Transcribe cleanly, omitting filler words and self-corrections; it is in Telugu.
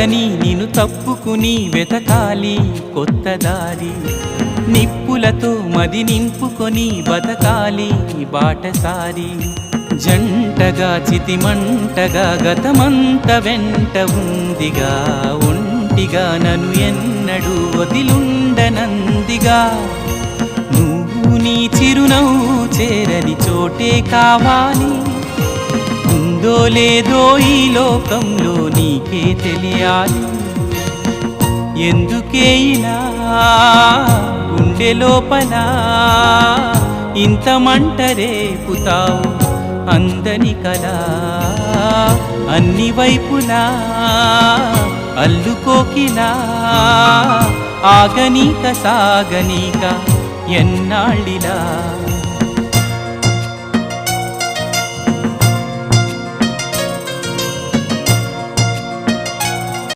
తడబడని నిన్ను తప్పుకుని వెతకాలి కొత్త దారి నిప్పులతో మది నింపుకొని బతకాలి బాటసారి జంటగా చితిమంటగా గతమంత వెంట ఉందిగా ఒంటిగా నన్ను ఎన్నడూ వదిలుండనందిగా నువ్వు నీ చిరునవ్వు చేరని చోటే కావాలి ఉందో లేదో ఈ లోకంలో నీకే తెలియాలి ఎందుకే ఇలా గుండె లోపల ఇంత మంట రేపుతావు అందని కలా అన్ని వైపులా అల్లుకోకిలా ఆగనీక సాగనీక ఎన్నాళ్ళిలా